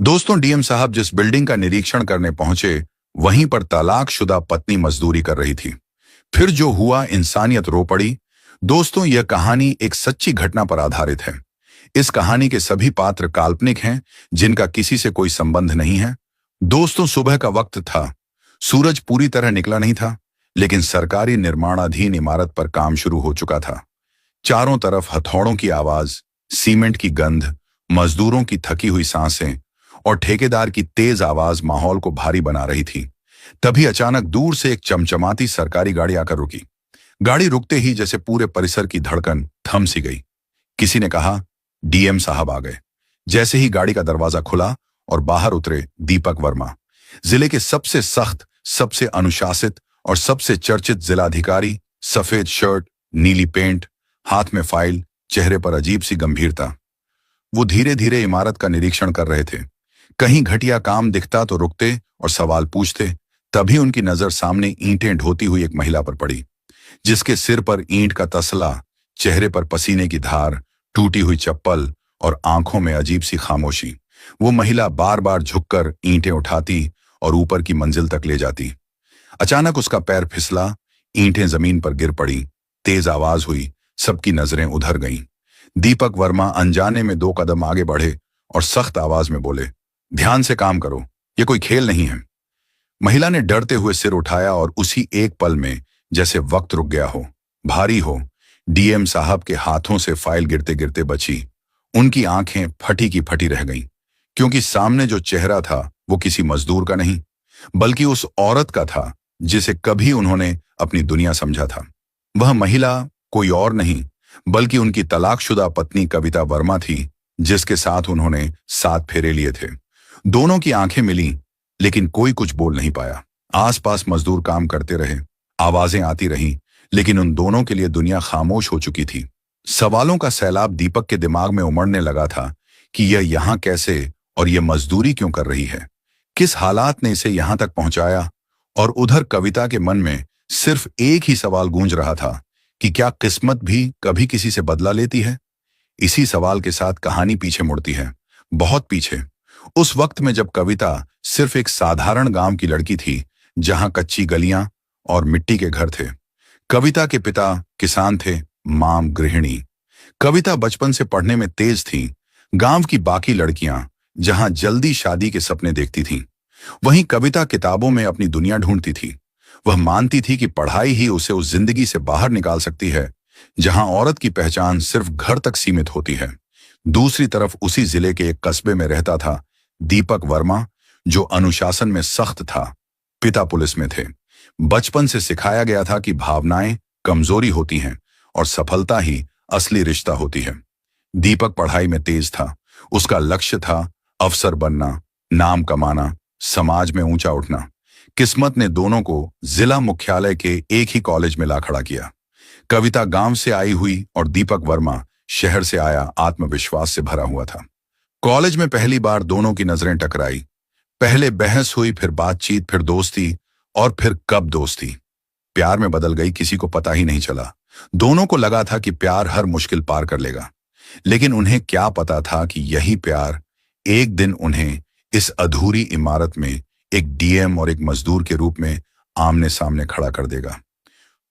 दोस्तों, डीएम साहब जिस बिल्डिंग का निरीक्षण करने पहुंचे, वहीं पर तलाकशुदा पत्नी मजदूरी कर रही थी। फिर जो हुआ, इंसानियत रो पड़ी। दोस्तों, यह कहानी एक सच्ची घटना पर आधारित है। इस कहानी के सभी पात्र काल्पनिक हैं, जिनका किसी से कोई संबंध नहीं है। दोस्तों, सुबह का वक्त था। सूरज पूरी तरह निकला नहीं था, लेकिन सरकारी निर्माणाधीन इमारत पर काम शुरू हो चुका था। चारों तरफ हथौड़ों की आवाज, सीमेंट की गंध, मजदूरों की थकी हुई सांसें और ठेकेदार की तेज आवाज माहौल को भारी बना रही थी। तभी अचानक दूर से एक चमचमाती सरकारी गाड़ी आकर रुकी। गाड़ी रुकते ही जैसे पूरे परिसर की धड़कन थम सी गई। किसी ने कहा, डीएम साहब आ गए। जैसे ही गाड़ी का दरवाजा खुला और बाहर उतरे दीपक वर्मा, जिले के सबसे सख्त, सबसे अनुशासित और सबसे चर्चित जिलाधिकारी। सफेद शर्ट, नीली पेंट, हाथ में फाइल, चेहरे पर अजीब सी गंभीरता। वो धीरे धीरे इमारत का निरीक्षण कर रहे थे। कहीं घटिया काम दिखता तो रुकते और सवाल पूछते। तभी उनकी नजर सामने ईंटें ढोती हुई एक महिला पर पड़ी, जिसके सिर पर ईंट का तसला, चेहरे पर पसीने की धार, टूटी हुई चप्पल और आंखों में अजीब सी खामोशी। वो महिला बार बार झुककर ईंटें उठाती और ऊपर की मंजिल तक ले जाती। अचानक उसका पैर फिसला, ईंटें जमीन पर गिर पड़ी, तेज आवाज हुई, सबकी नजरें उधर गईं। दीपक वर्मा अनजाने में 2 कदम आगे बढ़े और सख्त आवाज में बोले, ध्यान से काम करो, ये कोई खेल नहीं है। महिला ने डरते हुए सिर उठाया और उसी एक पल में जैसे वक्त रुक गया हो, भारी हो, डीएम साहब के हाथों से फाइल गिरते गिरते बची। उनकी आंखें फटी की फटी रह गईं, क्योंकि सामने जो चेहरा था वो किसी मजदूर का नहीं, बल्कि उस औरत का था जिसे कभी उन्होंने अपनी दुनिया समझा था। वह महिला कोई और नहीं, बल्कि उनकी तलाकशुदा पत्नी कविता वर्मा थी, जिसके साथ उन्होंने 7 फेरे लिए थे। दोनों की आंखें मिलीं, लेकिन कोई कुछ बोल नहीं पाया। आसपास मजदूर काम करते रहे, आवाजें आती रहीं, लेकिन उन दोनों के लिए दुनिया खामोश हो चुकी थी। सवालों का सैलाब दीपक के दिमाग में उमड़ने लगा था कि यह यहां कैसे और यह मजदूरी क्यों कर रही है, किस हालात ने इसे यहां तक पहुंचाया। और उधर कविता के मन में सिर्फ एक ही सवाल गूंज रहा था कि क्या किस्मत भी कभी किसी से बदला लेती है। इसी सवाल के साथ कहानी पीछे मुड़ती है, बहुत पीछे। उस वक्त में जब कविता सिर्फ एक साधारण गांव की लड़की थी, जहां कच्ची गलियां और मिट्टी के घर थे। कविता के पिता किसान थे, मां गृहिणी। कविता बचपन से पढ़ने में तेज थी। गांव की बाकी लड़कियां जहां जल्दी शादी के सपने देखती थीं, वहीं कविता किताबों में अपनी दुनिया ढूंढती थी। वह मानती थी कि पढ़ाई ही उसे उस जिंदगी से बाहर निकाल सकती है जहां औरत की पहचान सिर्फ घर तक सीमित होती है। दूसरी तरफ उसी जिले के एक कस्बे में रहता था दीपक वर्मा, जो अनुशासन में सख्त था। पिता पुलिस में थे। बचपन से सिखाया गया था कि भावनाएं कमजोरी होती हैं और सफलता ही असली रिश्ता होती है। दीपक पढ़ाई में तेज था। उसका लक्ष्य था अफसर बनना, नाम कमाना, समाज में ऊंचा उठना। किस्मत ने दोनों को जिला मुख्यालय के एक ही कॉलेज में ला खड़ा किया। कविता गांव से आई हुई और दीपक वर्मा शहर से आया, आत्मविश्वास से भरा हुआ था। कॉलेज में पहली बार दोनों की नजरें टकराई। पहले बहस हुई, फिर बातचीत, फिर दोस्ती, और फिर कब दोस्ती प्यार में बदल गई, किसी को पता ही नहीं चला। दोनों को लगा था कि प्यार हर मुश्किल पार कर लेगा, लेकिन उन्हें क्या पता था कि यही प्यार एक दिन उन्हें इस अधूरी इमारत में एक डीएम और एक मजदूर के रूप में आमने सामने खड़ा कर देगा।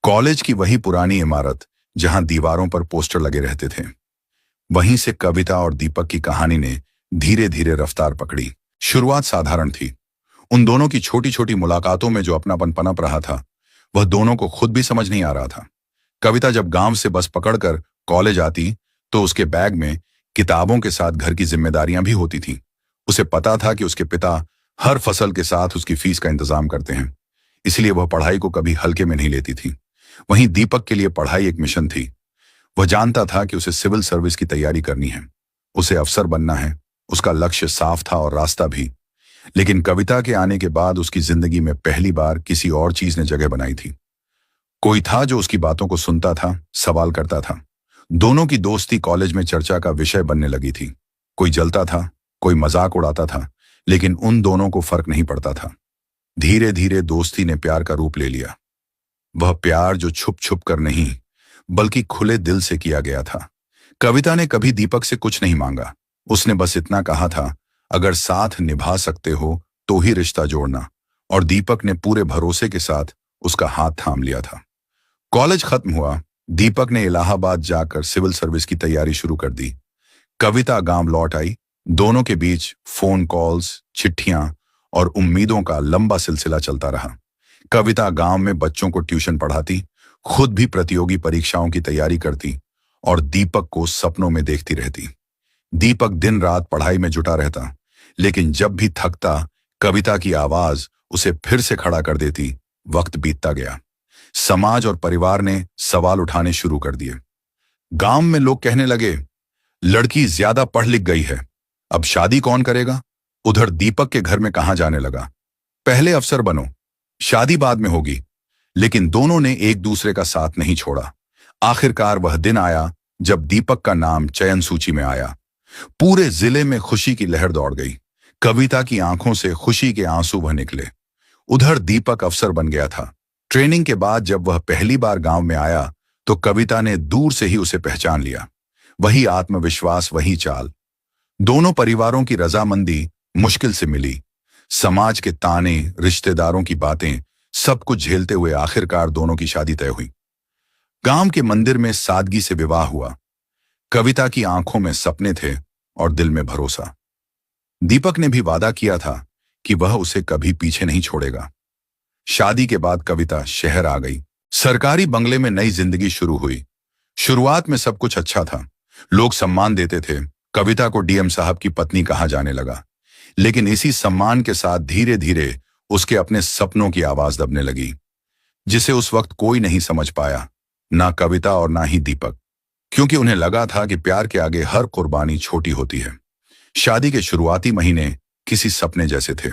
कॉलेज की वही पुरानी इमारत जहां दीवारों पर पोस्टर लगे रहते थे। वहीं से कविता और दीपक की कहानी ने धीरे धीरे रफ्तार पकड़ी। शुरुआत साधारण थी। उन दोनों की छोटी छोटी मुलाकातों में जो अपनापन पनप रहा था, वह दोनों को खुद भी समझ नहीं आ रहा था। कविता जब गांव से बस पकड़कर कॉलेज आती, तो उसके बैग में किताबों के साथ घर की जिम्मेदारियां भी होती थीं। उसे पता था कि उसके पिता हर फसल के साथ उसकी फीस का इंतजाम करते हैं, इसलिए वह पढ़ाई को कभी हल्के में नहीं लेती थी। वहीं दीपक के लिए पढ़ाई एक मिशन थी। वह जानता था कि उसे सिविल सर्विस की तैयारी करनी है, उसे अफसर बनना है। उसका लक्ष्य साफ था और रास्ता भी। लेकिन कविता के आने के बाद उसकी जिंदगी में पहली बार किसी और चीज ने जगह बनाई थी। कोई था जो उसकी बातों को सुनता था, सवाल करता था। दोनों की दोस्ती कॉलेज में चर्चा का विषय बनने लगी थी। कोई जलता था, कोई मजाक उड़ाता था, लेकिन उन दोनों को फर्क नहीं पड़ता था। धीरे धीरे दोस्ती ने प्यार का रूप ले लिया। वह प्यार जो छुप छुप कर नहीं, बल्कि खुले दिल से किया गया था। कविता ने कभी दीपक से कुछ नहीं मांगा। उसने बस इतना कहा था, अगर साथ निभा सकते हो तो ही रिश्ता जोड़ना। और दीपक ने पूरे भरोसे के साथ उसका हाथ थाम लिया था। कॉलेज खत्म हुआ। दीपक ने इलाहाबाद जाकर सिविल सर्विस की तैयारी शुरू कर दी। कविता गांव लौट आई। दोनों के बीच फोन कॉल्स, चिट्ठियां और उम्मीदों का लंबा सिलसिला चलता रहा। कविता गांव में बच्चों को ट्यूशन पढ़ाती, खुद भी प्रतियोगी परीक्षाओं की तैयारी करती और दीपक को सपनों में देखती रहती। दीपक दिन रात पढ़ाई में जुटा रहता, लेकिन जब भी थकता, कविता की आवाज उसे फिर से खड़ा कर देती। वक्त बीतता गया। समाज और परिवार ने सवाल उठाने शुरू कर दिए। गांव में लोग कहने लगे, लड़की ज्यादा पढ़ लिख गई है, अब शादी कौन करेगा। उधर दीपक के घर में कहा जाने लगा, पहले अफसर बनो, शादी बाद में होगी। लेकिन दोनों ने एक दूसरे का साथ नहीं छोड़ा। आखिरकार वह दिन आया जब दीपक का नाम चयन सूची में आया। पूरे जिले में खुशी की लहर दौड़ गई। कविता की आंखों से खुशी के आंसू बह निकले। उधर दीपक अफसर बन गया था। ट्रेनिंग के बाद जब वह पहली बार गांव में आया तो कविता ने दूर से ही उसे पहचान लिया। वही आत्मविश्वास, वही चाल। दोनों परिवारों की रजामंदी मुश्किल से मिली। समाज के ताने, रिश्तेदारों की बातें, सब कुछ झेलते हुए आखिरकार दोनों की शादी तय हुई। गांव के मंदिर में सादगी से विवाह हुआ। कविता की आंखों में सपने थे और दिल में भरोसा। दीपक ने भी वादा किया था कि वह उसे कभी पीछे नहीं छोड़ेगा। शादी के बाद कविता शहर आ गई। सरकारी बंगले में नई जिंदगी शुरू हुई। शुरुआत में सब कुछ अच्छा था। लोग सम्मान देते थे। कविता को डीएम साहब की पत्नी कहा जाने लगा। लेकिन इसी सम्मान के साथ धीरे धीरे उसके अपने सपनों की आवाज दबने लगी, जिसे उस वक्त कोई नहीं समझ पाया, ना कविता और ना ही दीपक, क्योंकि उन्हें लगा था कि प्यार के आगे हर कुर्बानी छोटी होती है। शादी के शुरुआती महीने किसी सपने जैसे थे।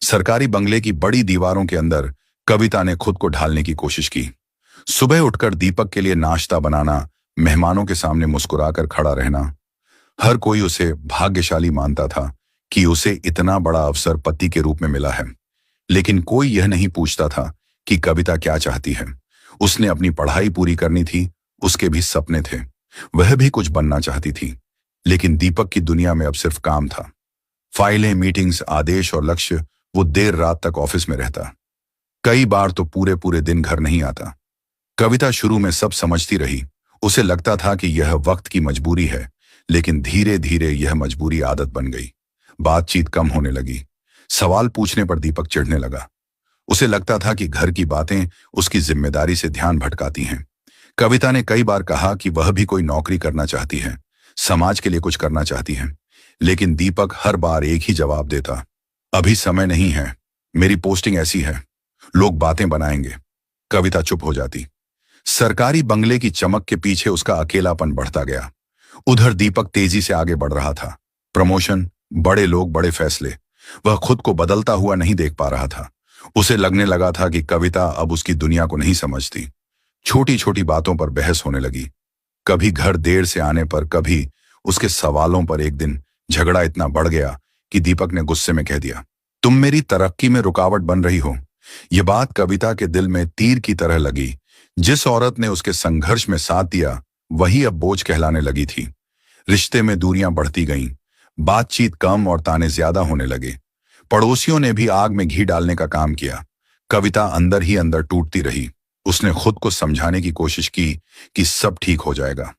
सरकारी बंगले की बड़ी दीवारों के अंदर कविता ने खुद को ढालने की कोशिश की। सुबह उठकर दीपक के लिए नाश्ता बनाना, मेहमानों के सामने मुस्कुराकर खड़ा रहना। हर कोई उसे भाग्यशाली मानता था कि उसे इतना बड़ा अवसर पति के रूप में मिला है। लेकिन कोई यह नहीं पूछता था कि कविता क्या चाहती है। उसने अपनी पढ़ाई पूरी करनी थी, उसके भी सपने थे, वह भी कुछ बनना चाहती थी। लेकिन दीपक की दुनिया में अब सिर्फ काम था। फाइलें, मीटिंग्स, आदेश और लक्ष्य। वो देर रात तक ऑफिस में रहता। कई बार तो पूरे पूरे दिन घर नहीं आता। कविता शुरू में सब समझती रही। उसे लगता था कि यह वक्त की मजबूरी है, लेकिन धीरे धीरे यह मजबूरी आदत बन गई। बातचीत कम होने लगी। सवाल पूछने पर दीपक चिढ़ने लगा। उसे लगता था कि घर की बातें उसकी जिम्मेदारी से ध्यान भटकाती हैं। कविता ने कई बार कहा कि वह भी कोई नौकरी करना चाहती है, समाज के लिए कुछ करना चाहती है। लेकिन दीपक हर बार एक ही जवाब देता, अभी समय नहीं है, मेरी पोस्टिंग ऐसी है, लोग बातें बनाएंगे। कविता चुप हो जाती। सरकारी बंगले की चमक के पीछे उसका अकेलापन बढ़ता गया। उधर दीपक तेजी से आगे बढ़ रहा था। प्रमोशन, बड़े लोग, बड़े फैसले। वह खुद को बदलता हुआ नहीं देख पा रहा था। उसे लगने लगा था कि कविता अब उसकी दुनिया को नहीं समझती। छोटी छोटी बातों पर बहस होने लगी। कभी घर देर से आने पर, कभी उसके सवालों पर। एक दिन झगड़ा इतना बढ़ गया कि दीपक ने गुस्से में कह दिया, तुम मेरी तरक्की में रुकावट बन रही हो। यह बात कविता के दिल में तीर की तरह लगी। जिस औरत ने उसके संघर्ष में साथ दिया, वही अब बोझ कहलाने लगी थी। रिश्ते में दूरियां बढ़ती गईं, बातचीत कम और ताने ज्यादा होने लगे। पड़ोसियों ने भी आग में घी डालने का काम किया। कविता अंदर ही अंदर टूटती रही। उसने खुद को समझाने की कोशिश की कि सब ठीक हो जाएगा।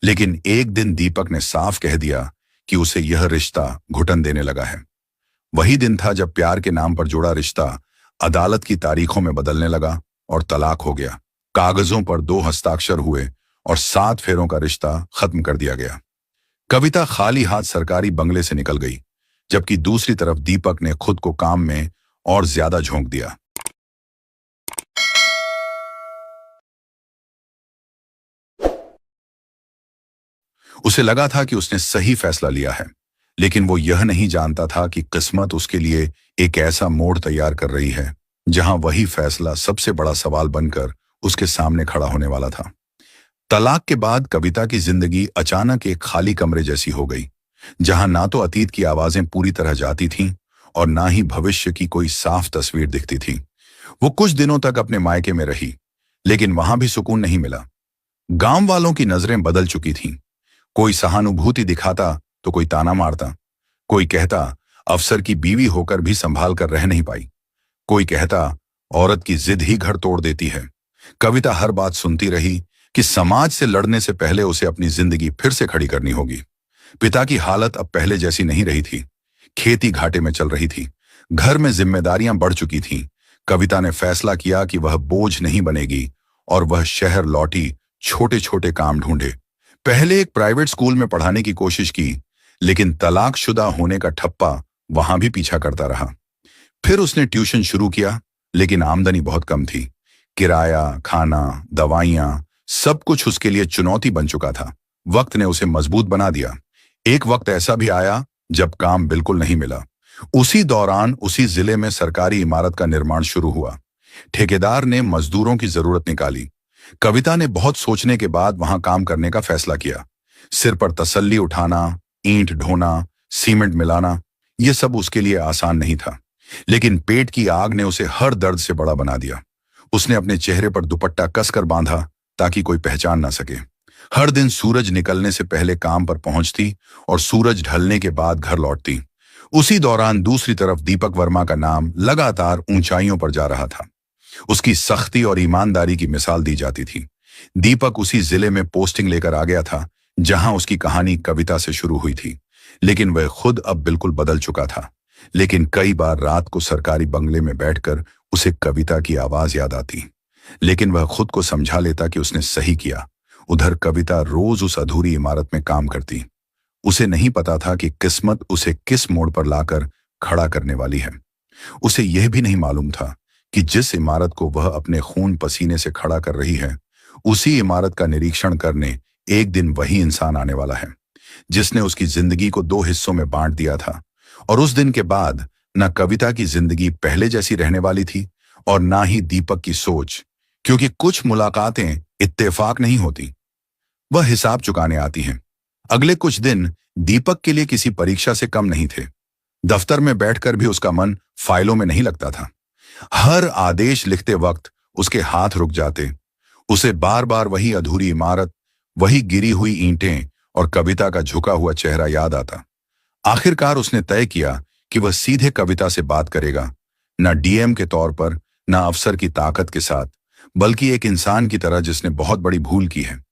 लेकिन एक दिन दीपक ने साफ कह दिया कि उसे यह रिश्ता घुटन देने लगा है। वही दिन था जब प्यार के नाम पर जुड़ा रिश्ता अदालत की तारीखों में बदलने लगा और तलाक हो गया। कागजों पर 2 हस्ताक्षर हुए और 7 फेरों का रिश्ता खत्म कर दिया गया। कविता खाली हाथ सरकारी बंगले से निकल गई, जबकि दूसरी तरफ दीपक ने खुद को काम में और ज्यादा झोंक दिया। उसे लगा था कि उसने सही फैसला लिया है, लेकिन वो यह नहीं जानता था कि किस्मत उसके लिए एक ऐसा मोड़ तैयार कर रही है जहां वही फैसला सबसे बड़ा सवाल बनकर उसके सामने खड़ा होने वाला था। तलाक के बाद कविता की जिंदगी अचानक एक खाली कमरे जैसी हो गई, जहां ना तो अतीत की आवाजें पूरी तरह जाती थीं और ना ही भविष्य की कोई साफ तस्वीर दिखती थी। वो कुछ दिनों तक अपने मायके में रही, लेकिन वहां भी सुकून नहीं मिला। गांव वालों की नजरें बदल चुकी थीं। कोई सहानुभूति दिखाता तो कोई ताना मारता। कोई कहता, अफसर की बीवी होकर भी संभाल कर रह नहीं पाई। कोई कहता औरत की जिद ही घर तोड़ देती है। कविता हर बात सुनती रही कि समाज से लड़ने से पहले उसे अपनी जिंदगी फिर से खड़ी करनी होगी। पिता की हालत अब पहले जैसी नहीं रही थी। खेती घाटे में चल रही थी, घर में जिम्मेदारियां बढ़ चुकी थीं। कविता ने फैसला किया कि वह बोझ नहीं बनेगी और वह शहर लौटी छोटे छोटे काम ढूंढे। पहले एक प्राइवेट स्कूल में पढ़ाने की कोशिश की, लेकिन तलाकशुदा होने का ठप्पा वहां भी पीछा करता रहा। फिर उसने ट्यूशन शुरू किया, लेकिन आमदनी बहुत कम थी। किराया, खाना, दवाइयां, सब कुछ उसके लिए चुनौती बन चुका था। वक्त ने उसे मजबूत बना दिया। एक वक्त ऐसा भी आया जब काम बिल्कुल नहीं मिला। उसी दौरान उसी जिले में सरकारी इमारत का निर्माण शुरू हुआ। ठेकेदार ने मजदूरों की जरूरत निकाली। कविता ने बहुत सोचने के बाद वहां काम करने का फैसला किया। सिर पर तसल्ली उठाना, ईंट ढोना, सीमेंट मिलाना, यह सब उसके लिए आसान नहीं था। लेकिन पेट की आग ने उसे हर दर्द से बड़ा बना दिया। उसने अपने चेहरे पर दुपट्टा कसकर बांधा ताकि कोई पहचान ना सके। हर दिन सूरज निकलने से पहले काम पर पहुंचती और सूरज ढलने के बाद घर लौटती। उसी दौरान दूसरी तरफ दीपक वर्मा का नाम लगातार ऊंचाइयों पर जा रहा था। उसकी सख्ती और ईमानदारी की मिसाल दी जाती थी। दीपक उसी जिले में पोस्टिंग लेकर आ गया था जहां उसकी कहानी कविता से शुरू हुई थी। लेकिन वह खुद अब बिल्कुल बदल चुका था। लेकिन कई बार रात को सरकारी बंगले में बैठकर उसे कविता की आवाज याद आती, लेकिन वह खुद को समझा लेता कि उसने सही किया। उधर कविता रोज उस अधूरी इमारत में काम करती। उसे नहीं पता था कि किस्मत उसे किस मोड़ पर लाकर खड़ा करने वाली है। उसे यह भी नहीं मालूम था कि जिस इमारत को वह अपने खून पसीने से खड़ा कर रही है, उसी इमारत का निरीक्षण करने एक दिन वही इंसान आने वाला है जिसने उसकी जिंदगी को दो हिस्सों में बांट दिया था। और उस दिन के बाद न कविता की जिंदगी पहले जैसी रहने वाली थी और ना ही दीपक की सोच, क्योंकि कुछ मुलाकातें इत्तेफाक नहीं होती, वह हिसाब चुकाने आती हैं। अगले कुछ दिन दीपक के लिए किसी परीक्षा से कम नहीं थे। दफ्तर में बैठकर भी उसका मन फाइलों में नहीं लगता था। हर आदेश लिखते वक्त उसके हाथ रुक जाते। उसे बार बार वही अधूरी इमारत, वही गिरी हुई ईंटें और कविता का झुका हुआ चेहरा याद आता। आखिरकार उसने तय किया कि वह सीधे कविता से बात करेगा, न डीएम के तौर पर, न अफसर की ताकत के साथ, बल्कि एक इंसान की तरह जिसने बहुत बड़ी भूल की है।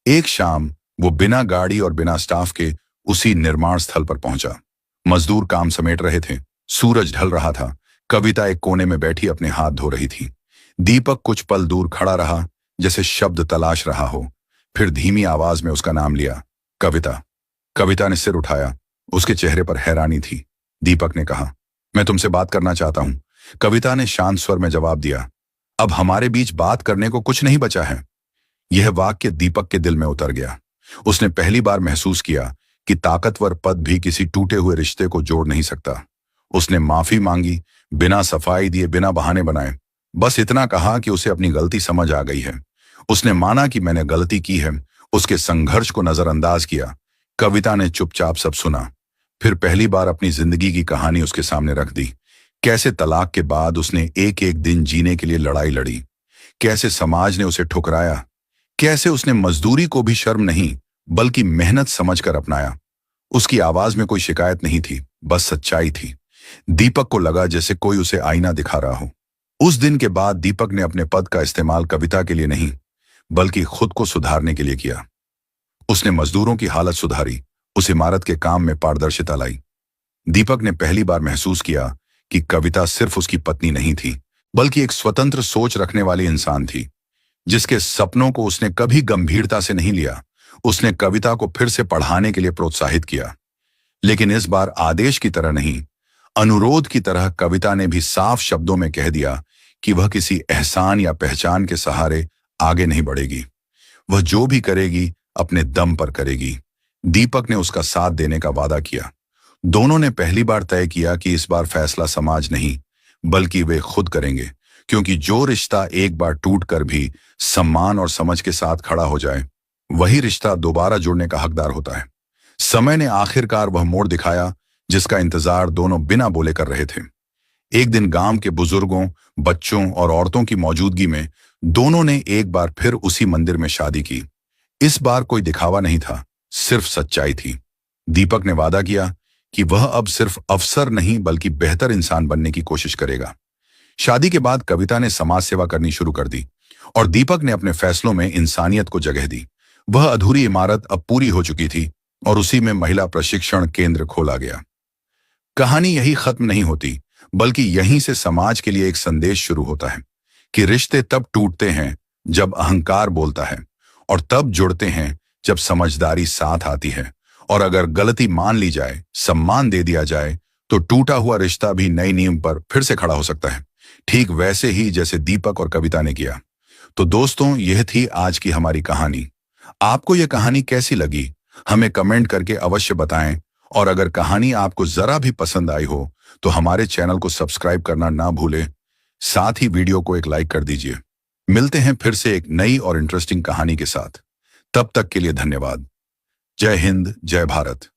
एक शाम वो बिना गाड़ी और बिना स्टाफ के उसी निर्माण स्थल पर पहुंचा। मजदूर काम समेट रहे थे। सूरज ढल रहा था। कविता एक कोने में बैठी अपने हाथ धो रही थी। दीपक कुछ पल दूर खड़ा रहा, जैसे शब्द तलाश रहा हो। फिर धीमी आवाज में उसका नाम लिया, कविता। कविता ने सिर उठाया। उसके चेहरे पर हैरानी थी। दीपक ने कहा, मैं तुमसे बात करना चाहता हूं। कविता ने शांत स्वर में जवाब दिया, अब हमारे बीच बात करने को कुछ नहीं बचा है। यह वाक्य दीपक के दिल में उतर गया। उसने पहली बार महसूस किया कि ताकतवर पद भी किसी टूटे हुए रिश्ते को जोड़ नहीं सकता। उसने माफी मांगी, बिना सफाई दिए, बिना बहाने बनाए। बस इतना कहा कि उसे अपनी गलती समझ आ गई है। उसने माना कि मैंने गलती की है, उसके संघर्ष को नजरअंदाज किया। कविता ने चुपचाप सब सुना। फिर पहली बार अपनी जिंदगी की कहानी उसके सामने रख दी। कैसे तलाक के बाद उसने एक एक दिन जीने के लिए लड़ाई लड़ी, कैसे समाज ने उसे ठुकराया, कैसे उसने मजदूरी को भी शर्म नहीं बल्कि मेहनत समझकर अपनाया। उसकी आवाज में कोई शिकायत नहीं थी, बस सच्चाई थी। दीपक को लगा जैसे कोई उसे आईना दिखा रहा हो। उस दिन के बाद दीपक ने अपने पद का इस्तेमाल कविता के लिए नहीं बल्कि खुद को सुधारने के लिए किया। उसने मजदूरों की हालत सुधारी, उस इमारत के काम में पारदर्शिता लाई। दीपक ने पहली बार महसूस किया कि कविता सिर्फ उसकी पत्नी नहीं थी बल्कि एक स्वतंत्र सोच रखने वाली इंसान थी, जिसके सपनों को उसने कभी गंभीरता से नहीं लिया। उसने कविता को फिर से पढ़ाने के लिए प्रोत्साहित किया, लेकिन इस बार आदेश की तरह नहीं, अनुरोध की तरह। कविता ने भी साफ शब्दों में कह दिया कि वह किसी एहसान या पहचान के सहारे आगे नहीं बढ़ेगी। वह जो भी करेगी अपने दम पर करेगी। दीपक ने उसका साथ देने का वादा किया। दोनों ने पहली बार तय किया कि इस बार फैसला समाज नहीं बल्कि वे खुद करेंगे, क्योंकि जो रिश्ता एक बार टूटकर भी सम्मान और समझ के साथ खड़ा हो जाए, वही रिश्ता दोबारा जुड़ने का हकदार होता है। समय ने आखिरकार वह मोड़ दिखाया जिसका इंतजार दोनों बिना बोले कर रहे थे। एक दिन गांव के बुजुर्गों, बच्चों और औरतों की मौजूदगी में दोनों ने एक बार फिर उसी मंदिर में शादी की। इस बार कोई दिखावा नहीं था, सिर्फ सच्चाई थी। दीपक ने वादा किया कि वह अब सिर्फ अफसर नहीं बल्कि बेहतर इंसान बनने की कोशिश करेगा। शादी के बाद कविता ने समाज सेवा करनी शुरू कर दी और दीपक ने अपने फैसलों में इंसानियत को जगह दी। वह अधूरी इमारत अब पूरी हो चुकी थी और उसी में महिला प्रशिक्षण केंद्र खोला गया। कहानी यही खत्म नहीं होती, बल्कि यहीं से समाज के लिए एक संदेश शुरू होता है कि रिश्ते तब टूटते हैं जब अहंकार बोलता है और तब जुड़ते हैं जब समझदारी साथ आती है। और अगर गलती मान ली जाए, सम्मान दे दिया जाए, तो टूटा हुआ रिश्ता भी नई नींव पर फिर से खड़ा हो सकता है, ठीक वैसे ही जैसे दीपक और कविता ने किया। तो दोस्तों, यह थी आज की हमारी कहानी। आपको यह कहानी कैसी लगी, हमें कमेंट करके अवश्य बताएं। और अगर कहानी आपको जरा भी पसंद आई हो तो हमारे चैनल को सब्सक्राइब करना ना भूलें। साथ ही वीडियो को एक लाइक कर दीजिए। मिलते हैं फिर से एक नई और इंटरेस्टिंग कहानी के साथ। तब तक के लिए धन्यवाद। जय हिंद, जय भारत।